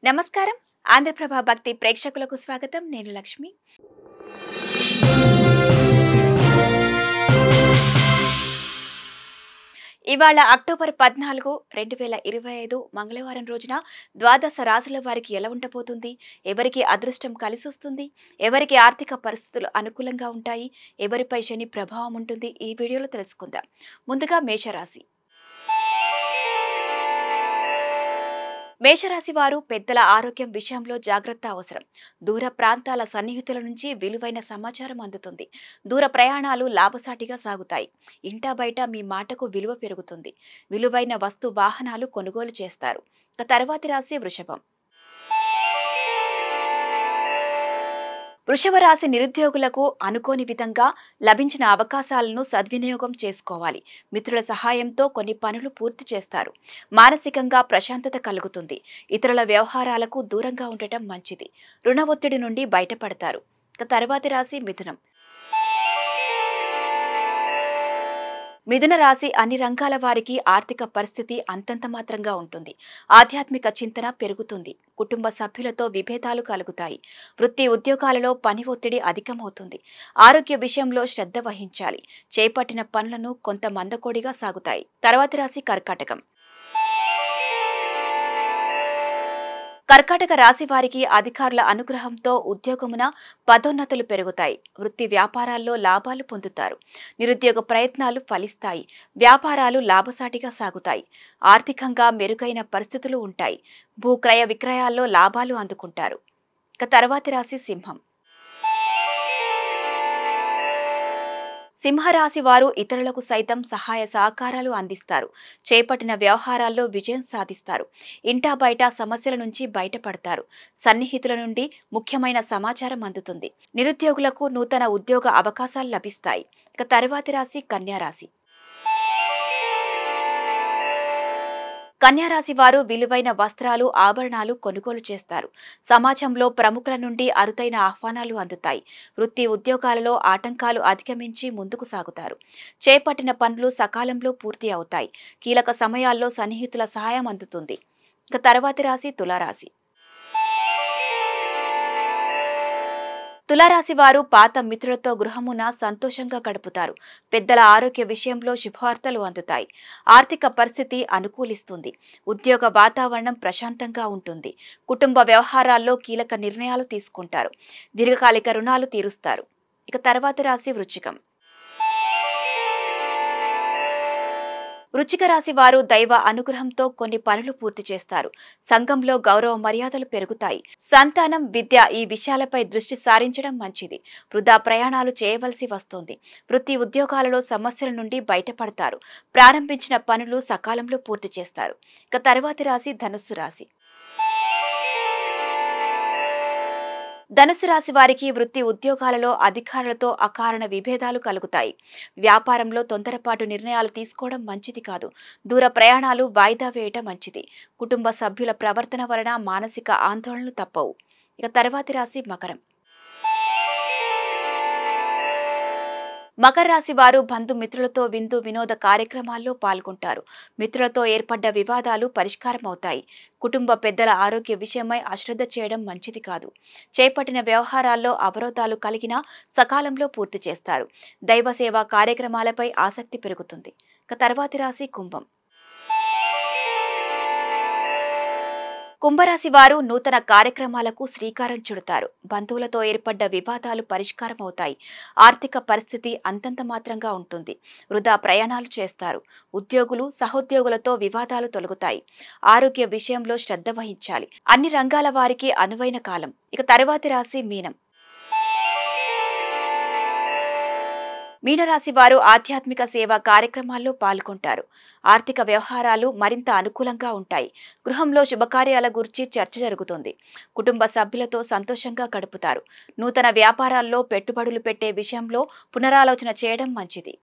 నమస్కారం. ఆంధ్రప్రభ భక్తి ప్రేక్షకులకు స్వాగతం. నేను లక్ష్మి. ఇవాళ అక్టోబర్ 14, 2025 మంగళవారం రోజున ద్వాదశ రాశుల వారికి ఎలా ఉండబోతుంది? ఎవరికి అదృష్టం కలిసొస్తుంది? ఎవరికి ఆర్థిక పరిస్థితులు అనుకూలంగా ఉంటాయి? ఎవరిపై శని ప్రభావం ఉంటుంది? ఈ వీడియోలో తెలుసుకుందాం. ముందుగా మేషరాశి. మేషరాశి వారు పెద్దల ఆరోగ్యం విషయంలో జాగ్రత్త అవసరం. దూర ప్రాంతాల సన్నిహితుల నుంచి విలువైన సమాచారం అందుతుంది. దూర ప్రయాణాలు లాభసాటిగా సాగుతాయి. ఇంటా బయట మీ మాటకు విలువ పెరుగుతుంది. విలువైన వస్తు వాహనాలు కొనుగోలు చేస్తారు. తర్వాతి రాశి వృషభం. వృషభ రాశి నిరుద్యోగులకు అనుకోని విధంగా లభించిన అవకాశాలను సద్వినియోగం చేసుకోవాలి. మిత్రుల సహాయంతో కొన్ని పనులు పూర్తి చేస్తారు. మానసికంగా ప్రశాంతత కలుగుతుంది. ఇతరుల వ్యవహారాలకు దూరంగా ఉండటం మంచిది. రుణ ఒత్తిడి నుండి బయటపడతారు. తర్వాతి రాశి మిథునం. మిథున రాశి అన్ని రంగాల వారికి ఆర్థిక పరిస్థితి అంతంత మాత్రంగా ఉంటుంది. ఆధ్యాత్మిక చింతన పెరుగుతుంది. కుటుంబ సభ్యులతో విభేదాలు కలుగుతాయి. వృత్తి ఉద్యోగాలలో పని ఒత్తిడి అధికమవుతుంది. ఆరోగ్య విషయంలో శ్రద్ధ వహించాలి. చేపట్టిన పనులను కొంత మందకోడిగా సాగుతాయి. తర్వాతి రాశి కర్కాటకం. కర్కాటక రాశి వారికి అధికారుల అనుగ్రహంతో ఉద్యోగమున పదోన్నతులు పెరుగుతాయి. వృత్తి వ్యాపారాల్లో లాభాలు పొందుతారు. నిరుద్యోగ ప్రయత్నాలు ఫలిస్తాయి. వ్యాపారాలు లాభసాటిగా సాగుతాయి. ఆర్థికంగా మెరుగైన పరిస్థితులు ఉంటాయి. భూక్రయ విక్రయాల్లో లాభాలు అందుకుంటారు. తర్వాతి రాశి సింహం. సింహరాశి వారు ఇతరులకు సైతం సహాయ సహకారాలు అందిస్తారు. చేపట్టిన వ్యవహారాల్లో విజయం సాధిస్తారు. ఇంటా బయట సమస్యల నుంచి బయటపడతారు. సన్నిహితుల నుండి ముఖ్యమైన సమాచారం అందుతుంది. నిరుద్యోగులకు నూతన ఉద్యోగ అవకాశాలు లభిస్తాయి. తర్వాతి రాశి కన్యారాశి. కన్యారాశి వారు విలువైన వస్త్రాలు, ఆభరణాలు కొనుగోలు చేస్తారు. సమాజంలో ప్రముఖుల నుండి అరుదైన ఆహ్వానాలు అందుతాయి. వృత్తి ఉద్యోగాలలో ఆటంకాలు అధిగమించి ముందుకు సాగుతారు. చేపట్టిన పనులు సకాలంలో పూర్తి అవుతాయి. కీలక సమయాల్లో సన్నిహితుల సహాయం అందుతుంది. తర్వాతి రాశి తులారాశి. తులారాశి వారు పాత మిత్రులతో గృహమున సంతోషంగా గడుపుతారు. పెద్దల ఆరోగ్య విషయంలో శుభవార్తలు అందుతాయి. ఆర్థిక పరిస్థితి అనుకూలిస్తుంది. ఉద్యోగ వాతావరణం ప్రశాంతంగా ఉంటుంది. కుటుంబ వ్యవహారాల్లో కీలక నిర్ణయాలు తీసుకుంటారు. దీర్ఘకాలిక రుణాలు తీరుస్తారు. తర్వాతి రాశి వృశ్చికం. వృశ్చిక రాశి వారు దైవ అనుగ్రహంతో కొన్ని పనులు పూర్తి చేస్తారు. సంఘంలో గౌరవ మర్యాదలు పెరుగుతాయి. సంతానం, విద్య ఈ విషయాలపై దృష్టి సారించడం మంచిది. వృధా ప్రయాణాలు చేయవలసి వస్తుంది. వృత్తి ఉద్యోగాలలో సమస్యల నుండి బయటపడతారు. ప్రారంభించిన పనులు సకాలంలో పూర్తి చేస్తారు. తర్వాతి రాశి ధనుస్సు రాశి. ధనుసు రాశి వారికి వృత్తి ఉద్యోగాలలో అధికారులతో అకారణ విభేదాలు కలుగుతాయి. వ్యాపారంలో తొందరపాటు నిర్ణయాలు తీసుకోవడం మంచిది కాదు. దూర ప్రయాణాలు వాయిదా వేయటం మంచిది. కుటుంబ సభ్యుల ప్రవర్తన వలన మానసిక ఆందోళనలు తప్పవు. తర్వాతి రాశి మకరం. మకర రాశి వారు బంధుమిత్రులతో విందు వినోద కార్యక్రమాల్లో పాల్గొంటారు. మిత్రులతో ఏర్పడ్డ వివాదాలు పరిష్కారం అవుతాయి. కుటుంబ పెద్దల ఆరోగ్య విషయమై అశ్రద్ధ చేయడం మంచిది కాదు. చేపట్టిన వ్యవహారాల్లో అవరోధాలు కలిగినా సకాలంలో పూర్తి చేస్తారు. దైవ సేవా కార్యక్రమాలపై ఆసక్తి పెరుగుతుంది. తర్వాతి రాశి కుంభం. కుంభరాశి వారు నూతన కార్యక్రమాలకు శ్రీకారం చుడతారు. బంధువులతో ఏర్పడ్డ వివాదాలు పరిష్కారం అవుతాయి. ఆర్థిక పరిస్థితి అంతంత మాత్రంగా ఉంటుంది. వృధా ప్రయాణాలు చేస్తారు. ఉద్యోగులు, సహోద్యోగులతో వివాదాలు తొలగుతాయి. ఆరోగ్య విషయంలో శ్రద్ధ వహించాలి. అన్ని రంగాల వారికి అనువైన కాలం. తర్వాతి రాశి మీనం. మీనరాశి వారు ఆధ్యాత్మిక సేవా కార్యక్రమాల్లో పాల్గొంటారు. ఆర్థిక వ్యవహారాలు మరింత అనుకూలంగా ఉంటాయి. గృహంలో శుభకార్యాల గురించి చర్చ జరుగుతుంది. కుటుంబ సభ్యులతో సంతోషంగా గడుపుతారు. నూతన వ్యాపారాల్లో పెట్టుబడులు పెట్టే విషయంలో పునరాలోచన చేయడం మంచిది.